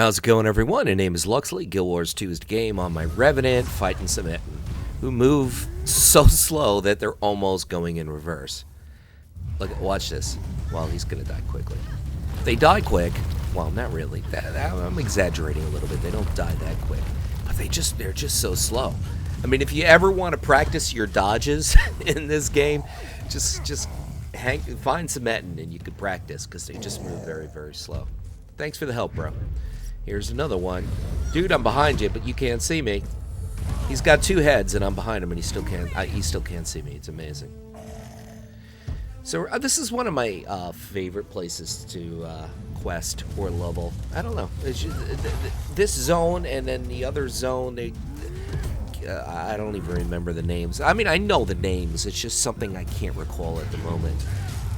How's it going, everyone? My name is Luxeley. Gw2 is the game on my Revenant, fighting some Etten, who move so slow that they're almost going in reverse. Look, watch this. Well, he's gonna die quickly. They die quick. Well, not really. I'm exaggerating a little bit. They don't die that quick, but they're just so slow. I mean, if you ever want to practice your dodges in this game, just find some Etten and you can practice because they just move very, very slow. Thanks for the help, bro. Here's another one. Dude, I'm behind you, but you can't see me. He's got two heads, and I'm behind him, and he still can't see me. It's amazing. So this is one of my favorite places to quest or level. I don't know. It's just, this zone and then the other zone, I don't even remember the names. I mean, I know the names. It's just something I can't recall at the moment.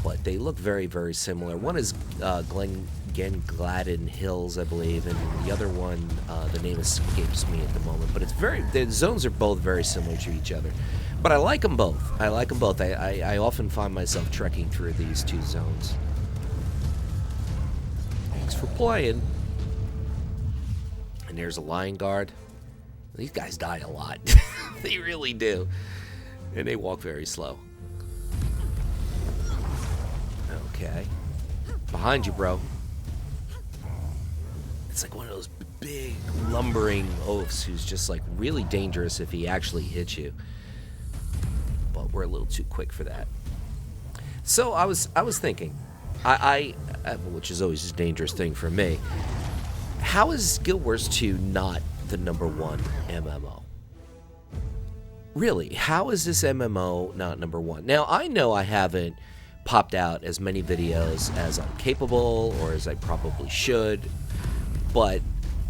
But they look very, very similar. One is Gw2 Hills, I believe, and the other one, the name escapes me at the moment. But the zones are both very similar to each other. But I like them both. I often find myself trekking through these two zones. Thanks for playing. And there's a lion guard. These guys die a lot. They really do. And they walk very slow. Okay. Behind you, bro. It's like one of those big, lumbering oafs who's just like really dangerous if he actually hits you. But we're a little too quick for that. So I was thinking, which is always a dangerous thing for me. How is Gw2 not the #1 MMO? Really, how is this MMO not #1? Now, I know I haven't popped out as many videos as I'm capable or as I probably should, but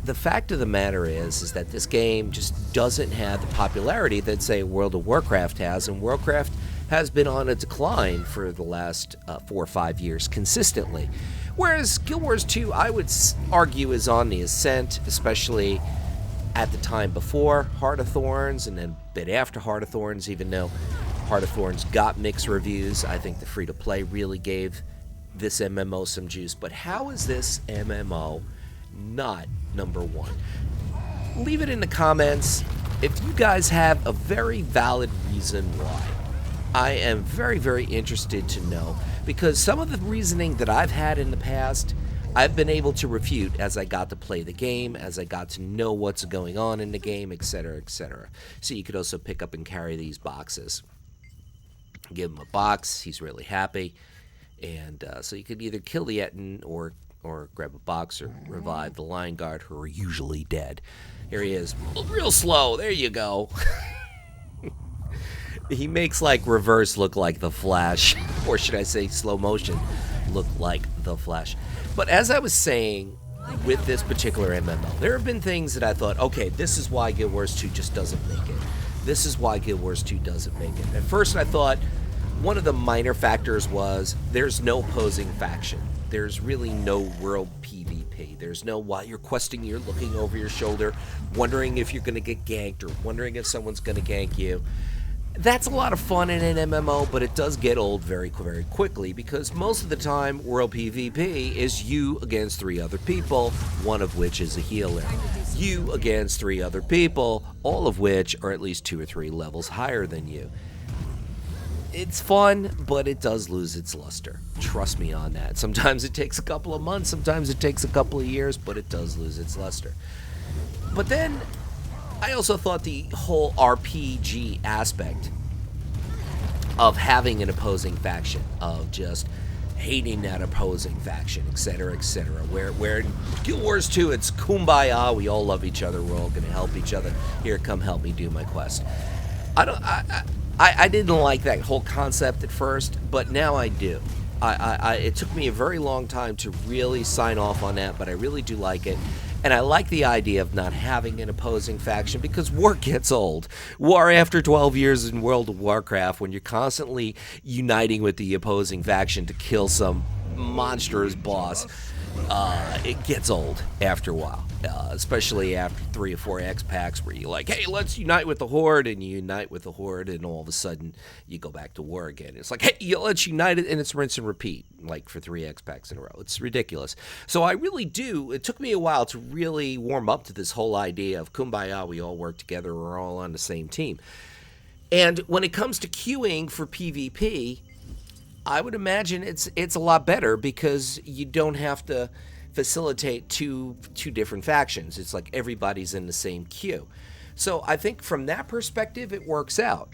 the fact of the matter is that this game just doesn't have the popularity that, say, World of Warcraft has, and Warcraft has been on a decline for the last 4 or 5 years consistently. Whereas Gw2, I would argue, is on the ascent, especially at the time before Heart of Thorns and then a bit after Heart of Thorns, even though Heart of Thorns got mixed reviews. I think the free-to-play really gave this MMO some juice. But how is this MMO not #1? Leave it in the comments if you guys have a very valid reason why. I am very, very interested to know, because some of the reasoning that I've had in the past, I've been able to refute as I got to play the game, as I got to know what's going on in the game, etc., etc. So you could also pick up and carry these boxes. Give him a box, he's really happy, and so you could either kill the Etten or grab a box or revive the lion guard, who are usually dead. Here he is, real slow. There you go. He makes like reverse look like the Flash, or should I say slow motion look like the Flash. But as I was saying, with this particular MMO, there have been things that I thought, okay, this is why Gw2 just doesn't make it. This is why Gw2 doesn't make it. At first I thought one of the minor factors was there's no opposing faction. There's really no world PvP. There's no, while you're questing, you're looking over your shoulder, wondering if you're going to get ganked or wondering if someone's going to gank you. That's a lot of fun in an MMO, but it does get old very, very quickly, because most of the time, world PvP is you against 3 other people, one of which is a healer. You against 3 other people, all of which are at least 2 or 3 levels higher than you. It's fun, but it does lose its luster. Trust me on that. Sometimes it takes a couple of months, sometimes it takes a couple of years, but it does lose its luster. But then I also thought the whole RPG aspect of having an opposing faction, of just hating that opposing faction, etc., etc., where in Gw2 it's kumbaya, we all love each other, we're all going to help each other. Here, come help me do my quest. I didn't like that whole concept at first, but now I do. It took me a very long time to really sign off on that, but I really do like it. And I like the idea of not having an opposing faction, because war gets old. War after 12 years in World of Warcraft, when you're constantly uniting with the opposing faction to kill some monstrous boss, it gets old after a while, especially after 3 or 4 X packs where you're like, hey, let's unite with the Horde, and you unite with the Horde, and all of a sudden you go back to war again. It's like, hey, let's unite it, and it's rinse and repeat, like for 3 X packs in a row. It's ridiculous. So I really do, it took me a while to really warm up to this whole idea of kumbaya, we all work together, we're all on the same team. And when it comes to queuing for PvP, I would imagine it's a lot better because you don't have to facilitate two different factions. It's like everybody's in the same queue. So I think from that perspective, it works out.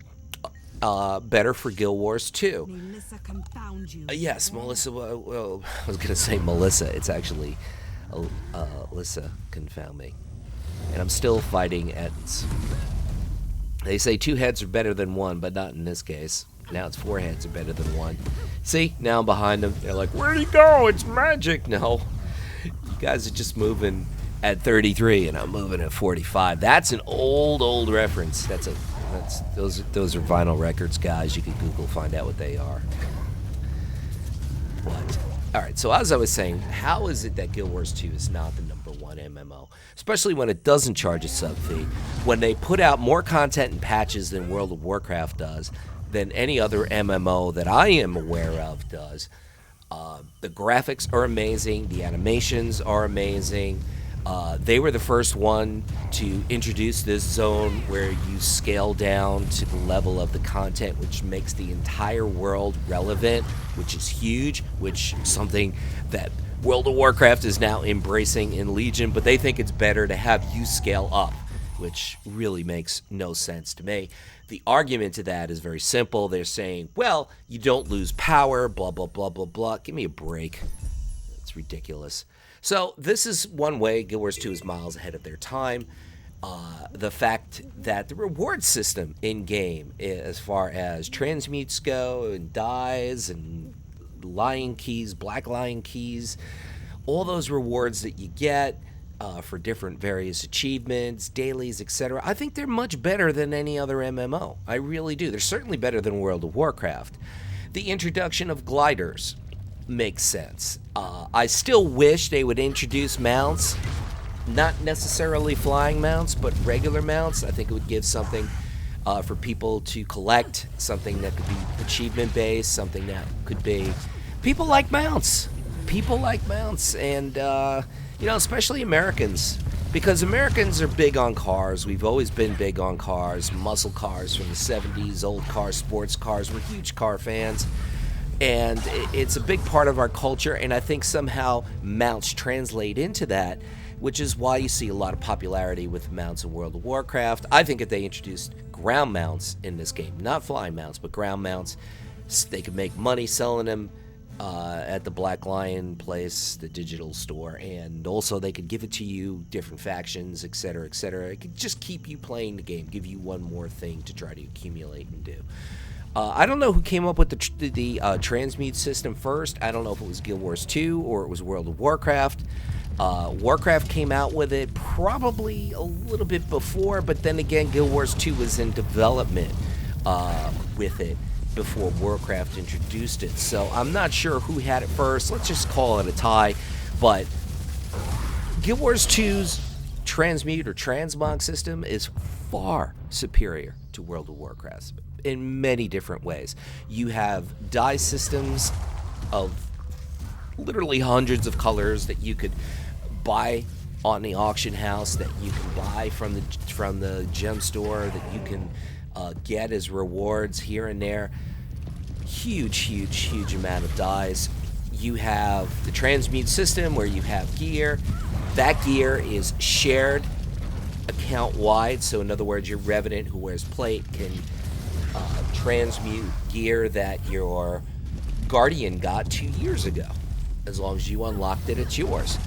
Better for Guild Wars 2. Melissa confound you. Yes, Melissa. Well, I was gonna say Melissa. It's actually Alyssa confound me, and I'm still fighting Ettins. They say 2 heads are better than 1, but not in this case. Now it's 4 heads are better than 1. See, now I'm behind them. They're like, where'd he go? It's magic. No, you guys are just moving at 33, and I'm moving at 45. That's an old reference. Those are vinyl records, guys. You can Google, find out what they are. But all right. So as I was saying, how is it that Guild Wars 2 is not the #1 MMO, especially when it doesn't charge a sub fee, when they put out more content and patches than World of Warcraft does, than any other MMO that I am aware of does. The graphics are amazing. The animations are amazing. They were the first one to introduce this zone where you scale down to the level of the content, which makes the entire world relevant, which is huge, which is something that World of Warcraft is now embracing in Legion, but they think it's better to have you scale up, which really makes no sense to me. The argument to that is very simple. They're saying, well, you don't lose power, blah, blah, blah, blah, blah. Give me a break. It's ridiculous. So this is one way Guild Wars 2 is miles ahead of their time. The fact that the reward system in-game, as far as transmutes go and dyes and lion keys, black lion keys, all those rewards that you get, for different various achievements, dailies, etc. I think they're much better than any other MMO. I really do. They're certainly better than World of Warcraft. The introduction of gliders makes sense. I still wish they would introduce mounts, not necessarily flying mounts, but regular mounts. I think it would give something for people to collect, something that could be achievement-based, something that could be... People like mounts. People like mounts, and... you know, especially Americans, because Americans are big on cars. We've always been big on cars, muscle cars from the 70s, old cars, sports cars. We're huge car fans, and it's a big part of our culture, and I think somehow mounts translate into that, which is why you see a lot of popularity with mounts in World of Warcraft. I think if they introduced ground mounts in this game, not flying mounts, but ground mounts, they could make money selling them at the Black Lion place, the digital store, and also they could give it to you, different factions, etc., etc. It could just keep you playing the game, give you one more thing to try to accumulate and do. I don't know who came up with the transmute system first. I don't know if it was Guild Wars 2 or it was World of Warcraft. Warcraft came out with it probably a little bit before, but then again, Guild Wars 2 was in development with it before Warcraft introduced it. So I'm not sure who had it first. Let's just call it a tie. But Guild Wars 2's transmute or transmog system is far superior to World of Warcraft in many different ways. You have dye systems of literally hundreds of colors that you could buy on the auction house, that you can buy from the gem store, that you can get as rewards here and there. Huge amount of dyes. You have the transmute system where you have gear. That gear is shared account wide, so in other words, your Revenant who wears plate can transmute gear that your Guardian got 2 years ago. As long as you unlocked it, it's yours.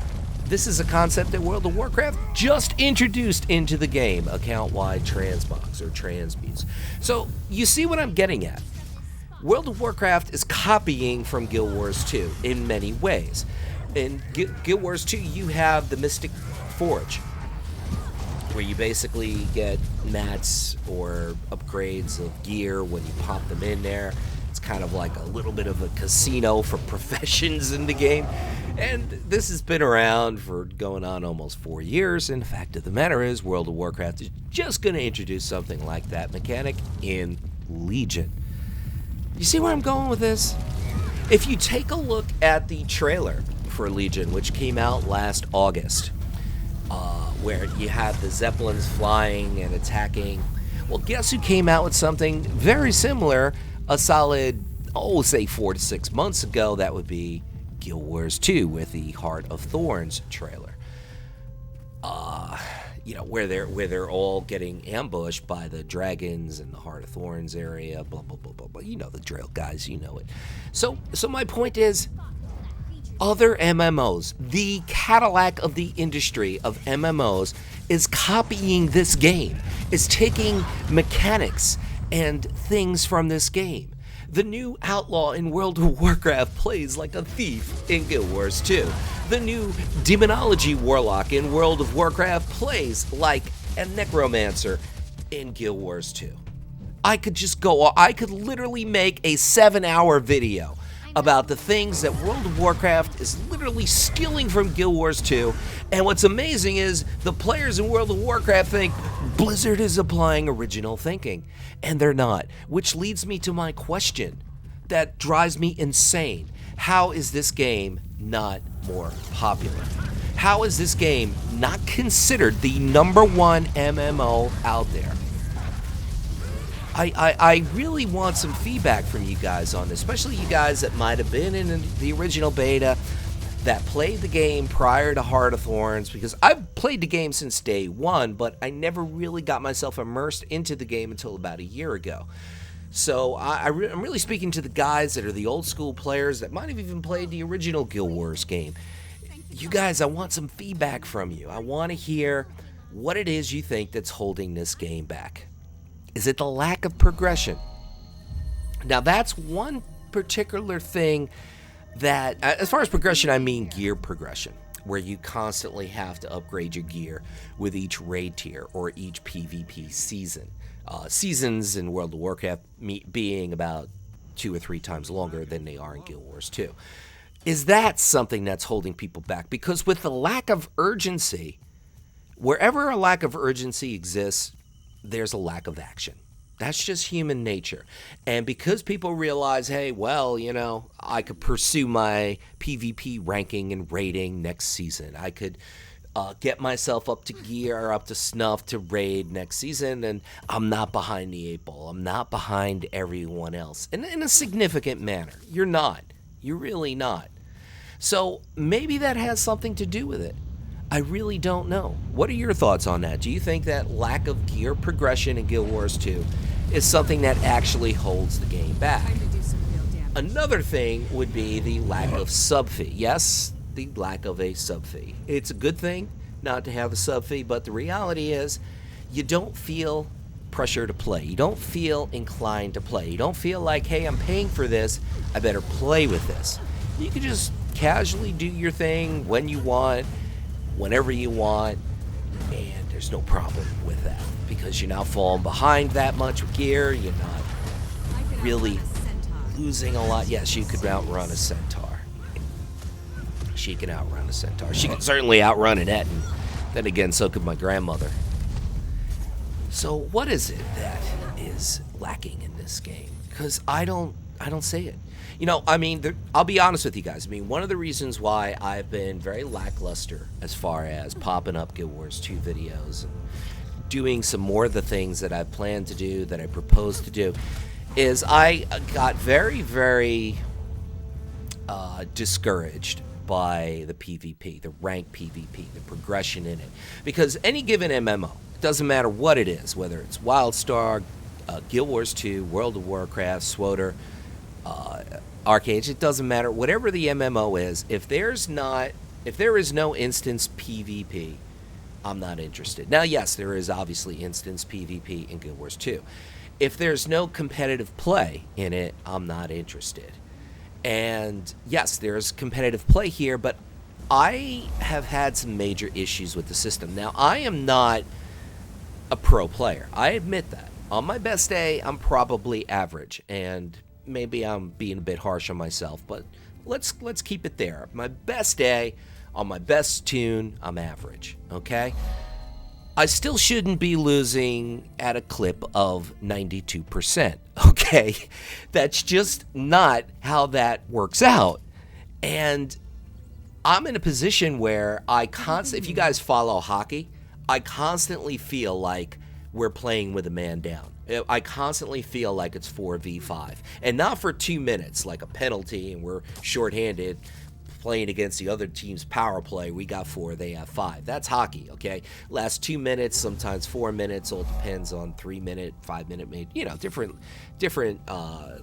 This is a concept that World of Warcraft just introduced into the game, account-wide transmogs or transmutes. So you see what I'm getting at. World of Warcraft is copying from Guild Wars 2 in many ways. In Guild Wars 2, you have the Mystic Forge, where you basically get mats or upgrades of gear when you pop them in there. It's kind of like a little bit of a casino for professions in the game. And this has been around for going on almost 4 years, and the fact of the matter is World of Warcraft is just going to introduce something like that mechanic in Legion. You see where I'm going with this? If you take a look at the trailer for Legion, which came out last August, where you had the Zeppelins flying and attacking, well, guess who came out with something very similar a solid, say 4 to 6 months ago? That would be Gw2 with the Heart of Thorns trailer. Where they're all getting ambushed by the dragons in the Heart of Thorns area, blah blah blah blah blah. You know the drill, guys. You know it. So my point is, other MMOs, the Cadillac of the industry of MMOs, is copying this game. Is taking mechanics and things from this game. The new outlaw in World of Warcraft plays like a thief in Gw2. The new demonology warlock in World of Warcraft plays like a necromancer in Gw2. I could literally make a 7-hour video about the things that World of Warcraft is literally stealing from Gw2. And what's amazing is the players in World of Warcraft think Blizzard is applying original thinking, and they're not. Which leads me to my question that drives me insane. How is this game not more popular? How is this game not considered the #1 MMO out there? I really want some feedback from you guys on this, especially you guys that might have been in the original beta, that played the game prior to Heart of Thorns, because I've played the game since day one, but I never really got myself immersed into the game until about a year ago. So I'm really speaking to the guys that are the old school players that might have even played the original Guild Wars game. You guys, I want some feedback from you. I want to hear what it is you think that's holding this game back. Is it the lack of progression? Now, that's one particular thing that, as far as progression, I mean gear progression, where you constantly have to upgrade your gear with each raid tier or each PvP season. Seasons in World of Warcraft being about 2 or 3 times longer than they are in Guild Wars 2. Is that something that's holding people back? Because with the lack of urgency, wherever a lack of urgency exists, there's a lack of action. That's just human nature. And because people realize, hey, well, I could pursue my PvP ranking and rating next season. I could get myself up to gear, up to snuff to raid next season, and I'm not behind the 8 ball. I'm not behind everyone else. And in a significant manner. You're not. You're really not. So maybe that has something to do with it. I really don't know. What are your thoughts on that? Do you think that lack of gear progression in Guild Wars 2 is something that actually holds the game back? Another thing would be the lack of sub fee. Yes, the lack of a sub fee. It's a good thing not to have a sub fee, but the reality is you don't feel pressure to play. You don't feel inclined to play. You don't feel like, hey, I'm paying for this, I better play with this. You can just casually do your thing when you want, whenever you want, and there's no problem with that because you're not falling behind that much with gear. You're not really losing a lot. Yes, you could outrun a centaur. She can outrun a centaur. She can certainly outrun an Etten. Then again, so could my grandmother. So what is it that is lacking in this game? Because I don't see it. I'll be honest with you guys. One of the reasons why I've been very lackluster as far as popping up Guild Wars 2 videos and doing some more of the things that I planned to do, that I proposed to do, is I got very, very discouraged by the PvP, the rank PvP, the progression in it. Because any given MMO, doesn't matter what it is, whether it's WildStar, Guild Wars 2, World of Warcraft, SWTOR, Arcade, it doesn't matter. Whatever the MMO is, if there is no instance PvP, I'm not interested. Now, yes, there is obviously instance PvP in Guild Wars 2. If there's no competitive play in it, I'm not interested. And yes, there's competitive play here, but I have had some major issues with the system. Now, I am not a pro player. I admit that. On my best day, I'm probably average, and maybe I'm being a bit harsh on myself, but Let's keep it there. My best day, on my best tune, I'm average, okay? I still shouldn't be losing at a clip of 92%, okay? That's just not how that works out. And I'm in a position where if you guys follow hockey, I constantly feel like we're playing with a man down. I constantly feel like it's 4v5. And not for 2 minutes, like a penalty, and we're shorthanded playing against the other team's power play. We got 4, they have 5. That's hockey, okay? Last 2 minutes, sometimes 4 minutes. All depends on 3 minute, 5 minute, different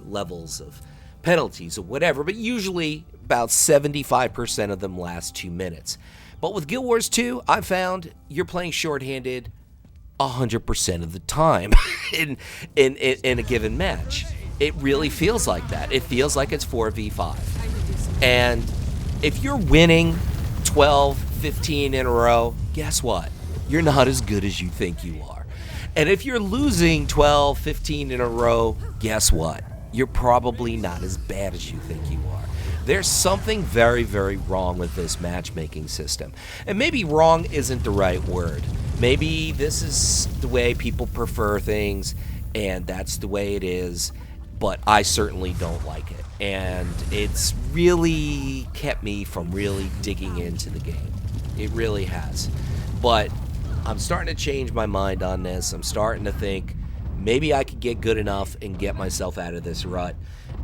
levels of penalties or whatever. But usually about 75% of them last 2 minutes. But with Guild Wars 2, I found you're playing shorthanded 100% of the time in a given match. It really feels like that. It feels like it's 4v5. And if you're winning 12, 15 in a row, guess what? You're not as good as you think you are. And if you're losing 12, 15 in a row, guess what? You're probably not as bad as you think you are. There's something very, very wrong with this matchmaking system. And maybe wrong isn't the right word. Maybe this is the way people prefer things, and that's the way it is. But I certainly don't like it. And it's really kept me from really digging into the game. It really has. But I'm starting to change my mind on this. I'm starting to think maybe I could get good enough and get myself out of this rut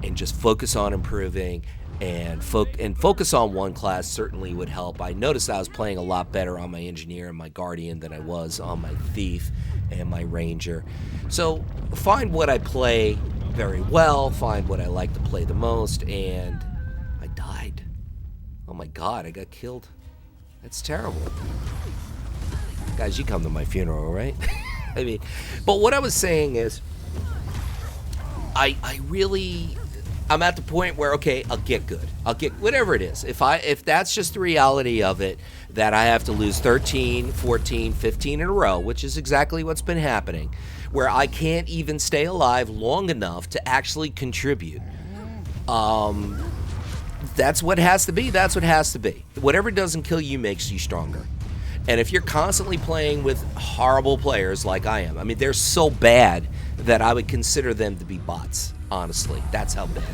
and just focus on improving, and focus on one class certainly would help. I noticed I was playing a lot better on my engineer and my guardian than I was on my thief and my ranger. So find what I play very well, find what I like to play the most, and I died. Oh my god, I got killed. That's terrible. Guys, you come to my funeral, right? I mean, but what I was saying is, I'm at the point where, okay, I'll get good. I'll get whatever it is. If that's just the reality of it, that I have to lose 13, 14, 15 in a row, which is exactly what's been happening, where I can't even stay alive long enough to actually contribute. That's what has to be. That's what has to be. Whatever doesn't kill you makes you stronger. And if you're constantly playing with horrible players like I am, I mean, they're so bad that I would consider them to be bots. Honestly, that's how bad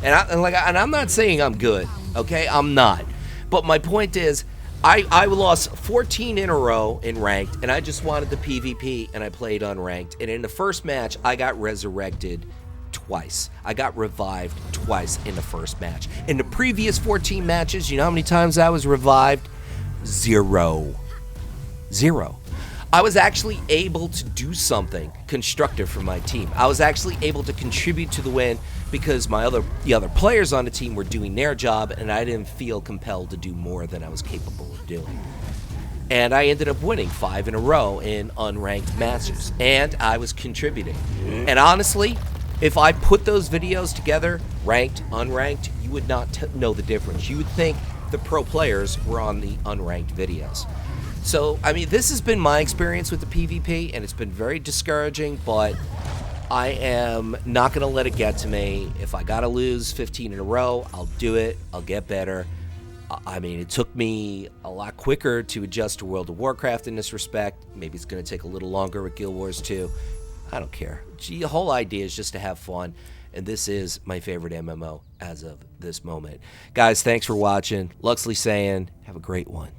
they are. And I'm not saying I'm good, okay? I'm not. But my point is, I lost 14 in a row in ranked, and I just wanted the PvP, and I played unranked. And in the first match, I got resurrected twice. I got revived twice in the first match. In the previous 14 matches, you know how many times I was revived? 0. I was actually able to do something constructive for my team. I was actually able to contribute to the win because the other players on the team were doing their job, and I didn't feel compelled to do more than I was capable of doing. And I ended up winning 5 in a row in unranked matches, and I was contributing. And honestly, if I put those videos together, ranked, unranked, you would not know the difference. You would think the pro players were on the unranked videos. So, I mean, this has been my experience with the PvP, and it's been very discouraging, but I am not going to let it get to me. If I got to lose 15 in a row, I'll do it. I'll get better. I mean, it took me a lot quicker to adjust to World of Warcraft in this respect. Maybe it's going to take a little longer with Guild Wars 2. I don't care. The whole idea is just to have fun, and this is my favorite MMO as of this moment. Guys, thanks for watching. Luxeley saying, have a great one.